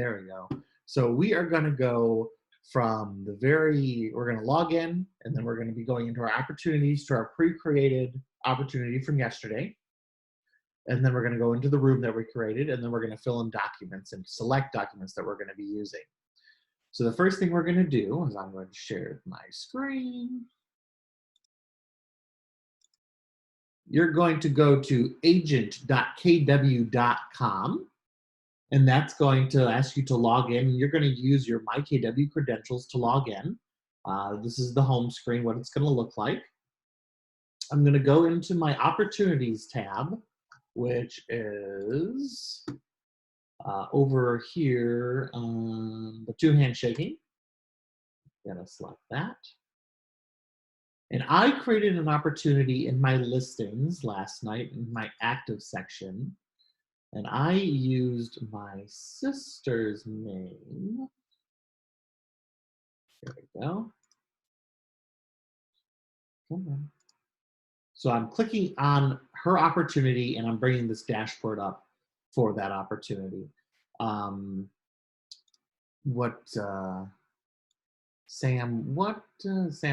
There we go. So we are going to go from we're going to log in, and then we're going to be going into our opportunities to our pre-created opportunity from yesterday. And then we're going to go into the room that we created, and then we're going to fill in documents and select documents that we're going to be using. So the first thing we're going to do is I'm going to share my screen. You're going to go to agent.kw.com, and that's going to ask you to log in. You're going to use your MyKW credentials to log in. This is the home screen, what it's going to look like. I'm going to go into my Opportunities tab, which is over here, the two handshaking. Gonna select that. And I created an opportunity in my listings last night in my active section, and I used my sister's name. There we go. Come on. So I'm clicking on her opportunity, and I'm bringing this dashboard up for that opportunity. Sam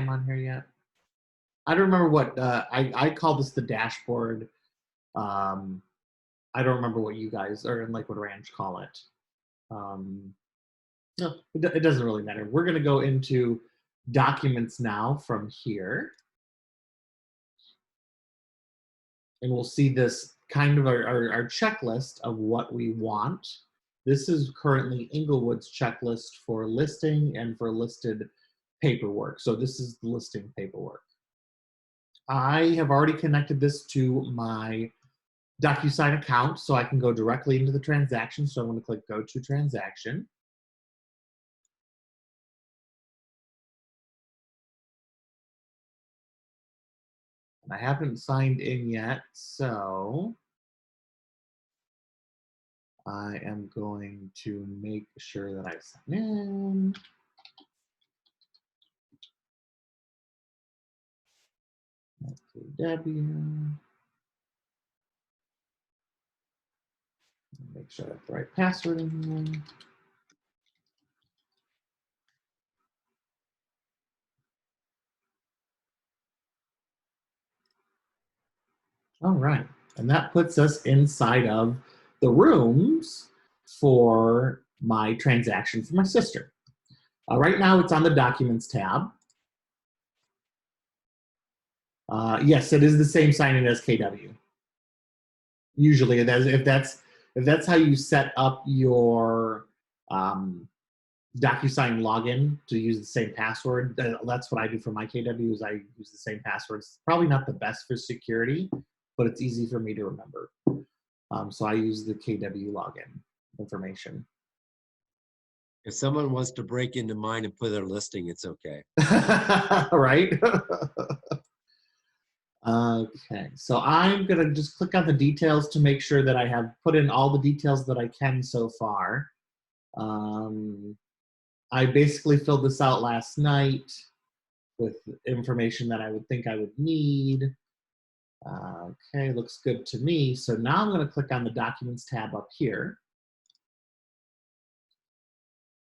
on here yet? I don't remember what, I call this the dashboard. I don't remember what you guys or in Lakewood Ranch call it. No, it doesn't really matter. We're gonna go into documents now from here. And we'll see this kind of our checklist of what we want. This is currently Inglewood's checklist for listing and for listed paperwork. So this is the listing paperwork. I have already connected this to my DocuSign account, so I can go directly into the transaction. So I'm going to click Go to Transaction. And I haven't signed in yet, so I am going to make sure that I sign in. KW. Make sure I have the right password in here. All right, and that puts us inside of the rooms for my transaction for my sister. Right now it's on the Documents tab. Yes, it is the same sign-in as KW. Usually, if that's how you set up your DocuSign login to use the same password, that's what I do for my KW. Is I use the same password. It's probably not the best for security, but it's easy for me to remember. So I use the KW login information. If someone wants to break into mine and put their listing, it's okay. Right? Okay, so I'm gonna just click on the details to make sure that I have put in all the details that I can so far. I basically filled this out last night with information that I would think I would need. Okay, looks good to me. So now I'm gonna click on the Documents tab up here.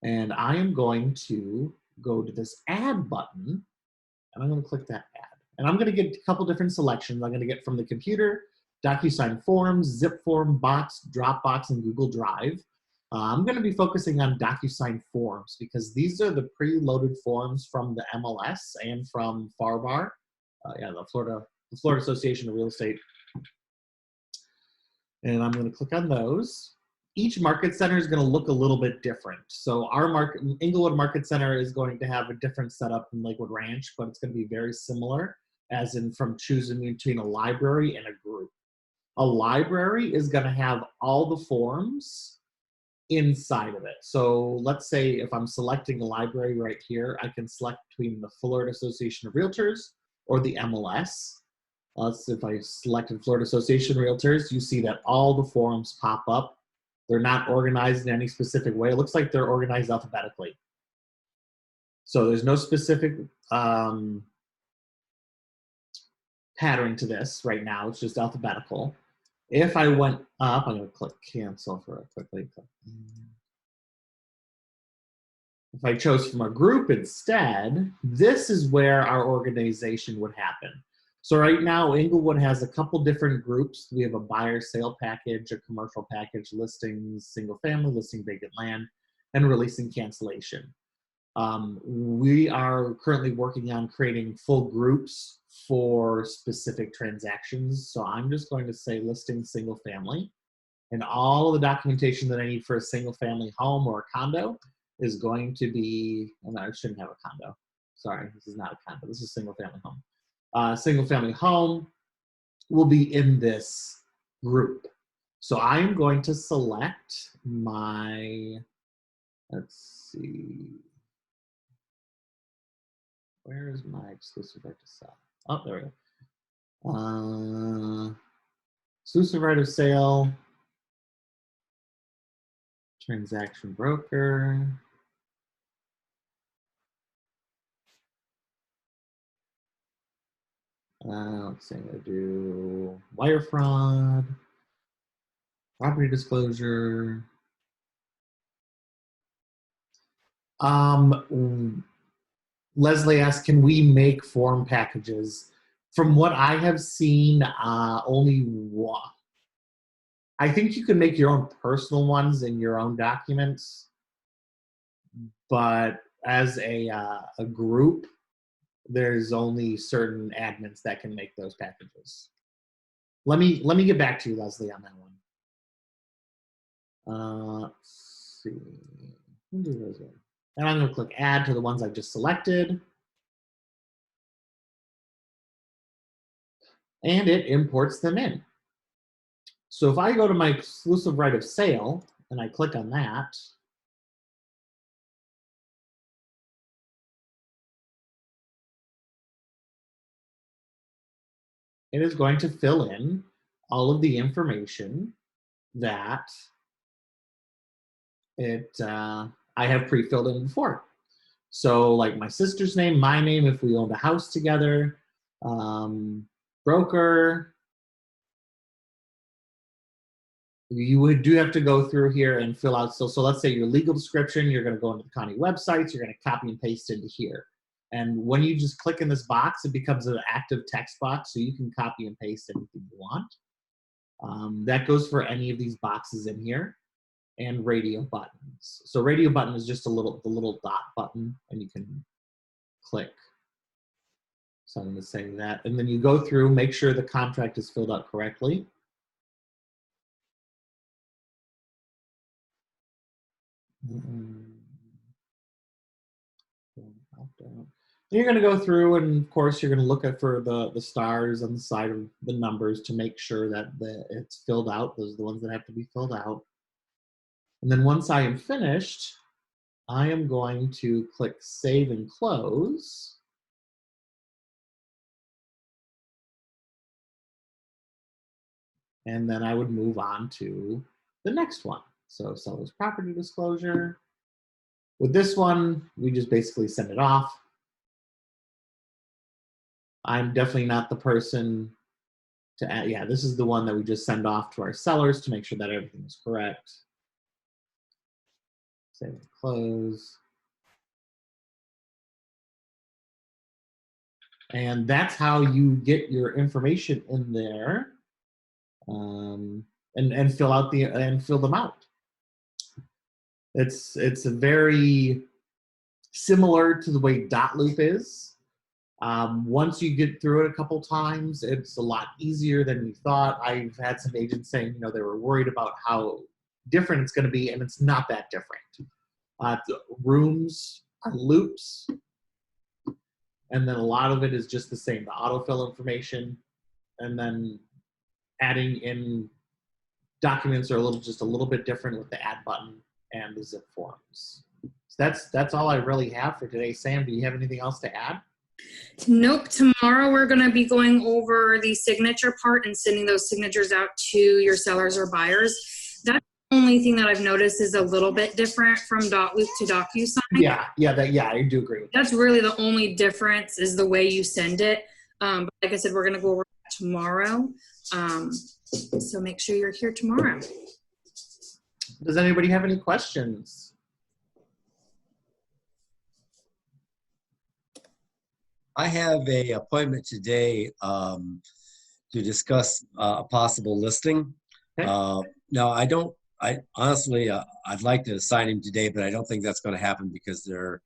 And I am going to go to this Add button, and I'm gonna click that Add. And I'm gonna get a couple different selections. I'm gonna get from the computer, DocuSign Forms, Zip Form, Box, Dropbox, and Google Drive. I'm gonna be focusing on DocuSign Forms because these are the pre-loaded forms from the MLS and from FARBAR, the Florida Association of Real Estate. And I'm gonna click on those. Each market center is going to look a little bit different. So our Inglewood Market Center is going to have a different setup than Lakewood Ranch, but it's going to be very similar, as in from choosing between a library and a group. A library is going to have all the forms inside of it. So let's say if I'm selecting a library right here, I can select between the Florida Association of Realtors or the MLS. If I selected Florida Association of Realtors, you see that all the forms pop up. They're not organized in any specific way. It looks like they're organized alphabetically. So there's no specific pattern to this right now. It's just alphabetical. If I went up, I'm going to click cancel for it quickly. If I chose from a group instead, this is where our organization would happen. So right now, Inglewood has a couple different groups. We have a buyer sale package, a commercial package, listings, single family, listing vacant land, and releasing cancellation. We are currently working on creating full groups for specific transactions. So I'm just going to say listing single family, and all of the documentation that I need for a single family home or a condo is going to be, and I shouldn't have a condo. Sorry, this is not a condo. This is a single family home. Single family home will be in this group. So I'm going to select my, let's see, where is my exclusive right to sell? Oh, there we go. Exclusive right of sale, transaction broker. Let's see, I'm gonna do wire fraud, property disclosure. Leslie asked, can we make form packages? From what I have seen, only one. I think you can make your own personal ones in your own documents, but as a group, there's only certain admins that can make those packages. Let me get back to you, Leslie, on that one. Let's see. And I'm going to click add to the ones I've just selected. And it imports them in. So if I go to my exclusive right of sale and I click on that, it is going to fill in all of the information that I have pre-filled in before. So like my sister's name, my name, if we owned a house together, broker. You do have to go through here and fill out. So let's say your legal description, you're going to go into the county websites, you're going to copy and paste into here. And when you just click in this box, it becomes an active text box, so you can copy and paste anything you want. That goes for any of these boxes in here. And radio buttons. So radio button is just the little dot button, and you can click. So I'm going to say that. And then you go through, make sure the contract is filled out correctly. You're going to go through, and of course you're going to look at for the stars on the side of the numbers to make sure that it's filled out. Those are the ones that have to be filled out. And then once I am finished, I am going to click save and close. And then I would move on to the next one. So seller's property disclosure. With this one, we just basically send it off. I'm definitely not the person to add. Yeah, this is the one that we just send off to our sellers to make sure that everything is correct. Save and close. And that's how you get your information in there, and fill out fill them out. It's a very similar to the way dot loop is. Once you get through it a couple times, it's a lot easier than you thought. I've had some agents saying, they were worried about how different it's going to be, and it's not that different. Rooms are loops, and then a lot of it is just the same. The autofill information, and then adding in documents are just a little bit different with the add button and the zip forms. So that's all I really have for today. Sam, do you have anything else to add? Nope. Tomorrow we're going to be going over the signature part and sending those signatures out to your sellers or buyers. That's the only thing that I've noticed is a little bit different from DotLoop to DocuSign. Yeah, I do agree with that. That's really the only difference is the way you send it. But like I said, we're going to go over that tomorrow. So make sure you're here tomorrow. Does anybody have any questions? I have a appointment today to discuss a possible listing. Okay. Now, I honestly, I'd like to sign him today, but I don't think that's going to happen because they're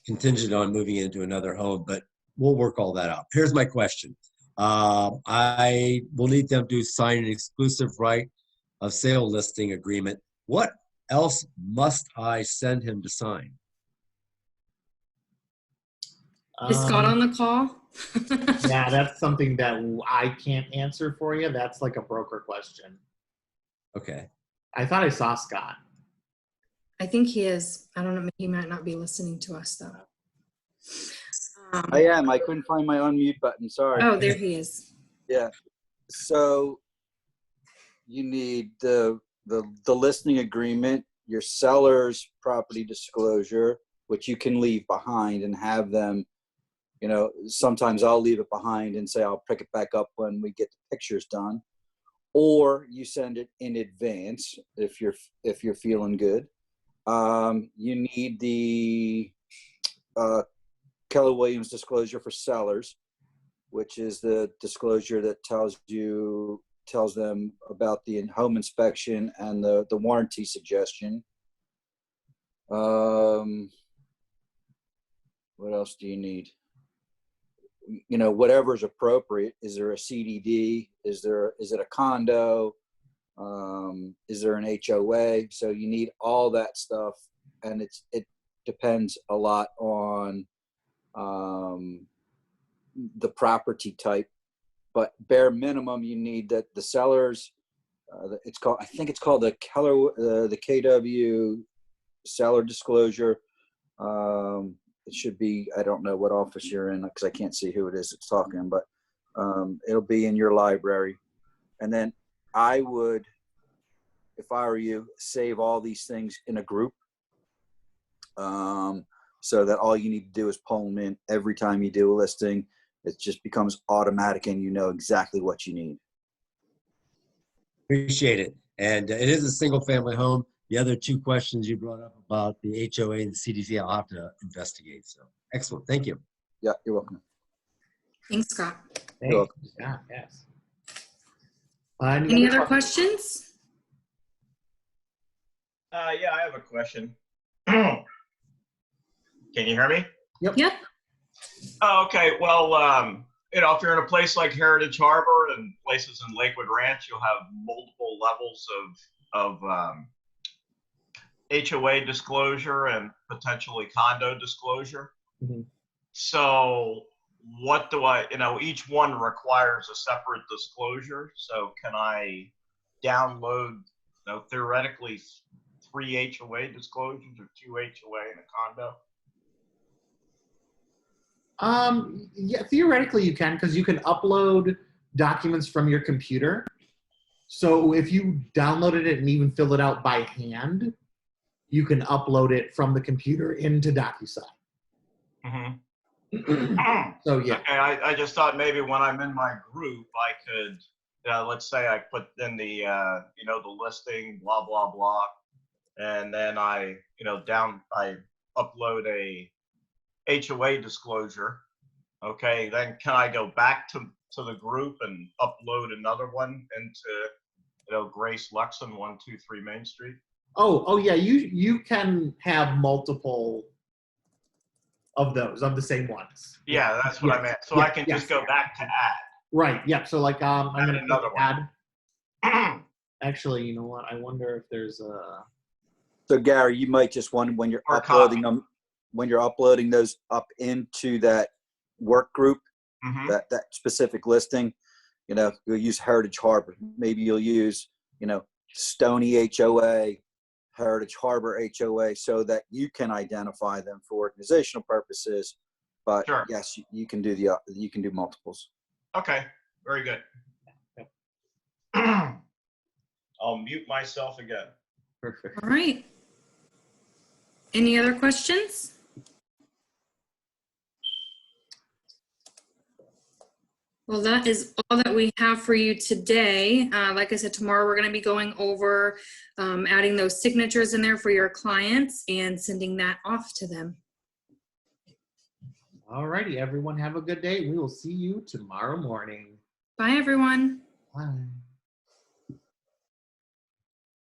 contingent on moving into another home, but we'll work all that out. Here's my question. I will need them to sign an exclusive right of sale listing agreement. What else must I send him to sign? Is Scott on the call? Yeah, that's something that I can't answer for you. That's like a broker question. Okay. I thought I saw Scott. I think he is. I don't know. He might not be listening to us though. I am. I couldn't find my unmute button. Sorry. Oh, there he is. Yeah. So you need the listing agreement, your seller's property disclosure, which you can leave behind and have them. You know, sometimes I'll leave it behind and say I'll pick it back up when we get the pictures done, or you send it in advance if you're feeling good. You need the Keller Williams disclosure for sellers, which is the disclosure that tells them about the home inspection and the warranty suggestion. What else do you need? You know, whatever's appropriate. Is there a CDD? Is it a condo? Is there an HOA? So you need all that stuff, and it depends a lot on the property type, but bare minimum you need that the sellers. I think it's called the Keller, the KW seller disclosure. It should be, I don't know what office you're in because I can't see who it is that's talking, but it'll be in your library. And then I would, if I were you, save all these things in a group so that all you need to do is pull them in every time you do a listing. It just becomes automatic and you know exactly what you need. Appreciate it. And it is a single family home. The other two questions you brought up about the HOA and the CDC, I'll have to investigate. So excellent. Thank you. Yeah, you're welcome. Thanks, Scott. Thank You're you, Scott. Yes. Any other questions? Yeah, I have a question. Can you hear me? Yep. Oh, okay. Well, you know, if you're in a place like Heritage Harbor and places in Lakewood Ranch, you'll have multiple levels of HOA disclosure and potentially condo disclosure. Mm-hmm. So what do I, you know, each one requires a separate disclosure. So can I download, you know, theoretically 3 HOA disclosures or 2 HOA in a condo? Yeah, theoretically you can, because you can upload documents from your computer. So if you downloaded it and even filled it out by hand, you can upload it from the computer into DocuSign. Mm-hmm. So yeah. Okay, I just thought maybe when I'm in my group, I could, let's say I put in the, you know, the listing, blah, blah, blah. And then I upload a HOA disclosure. Okay, then can I go back to the group and upload another one into, you know, Grace Luxon 123 Main Street? Oh yeah, you can have multiple of those, of the same ones. Yeah, that's what I meant. So I can just go back to add. Right, yeah, so like I'm Add gonna another one. add. Actually, you know what, I wonder if there's a. So Gary, you might just want, when you're Or uploading copy. them, when you're uploading those up into that work group, Mm-hmm. that specific listing, you know, you'll use Heritage Harbor. Maybe you'll use, you know, Stony HOA, Heritage Harbor HOA, so that you can identify them for organizational purposes. But Sure. yes, you can do you can do multiples. Okay, very good. I'll mute myself again. Perfect. All right. Any other questions? Well, that is all that we have for you today. Like I said, tomorrow we're going to be going over adding those signatures in there for your clients and sending that off to them. Alrighty, everyone, have a good day. We will see you tomorrow morning. Bye, everyone. Bye.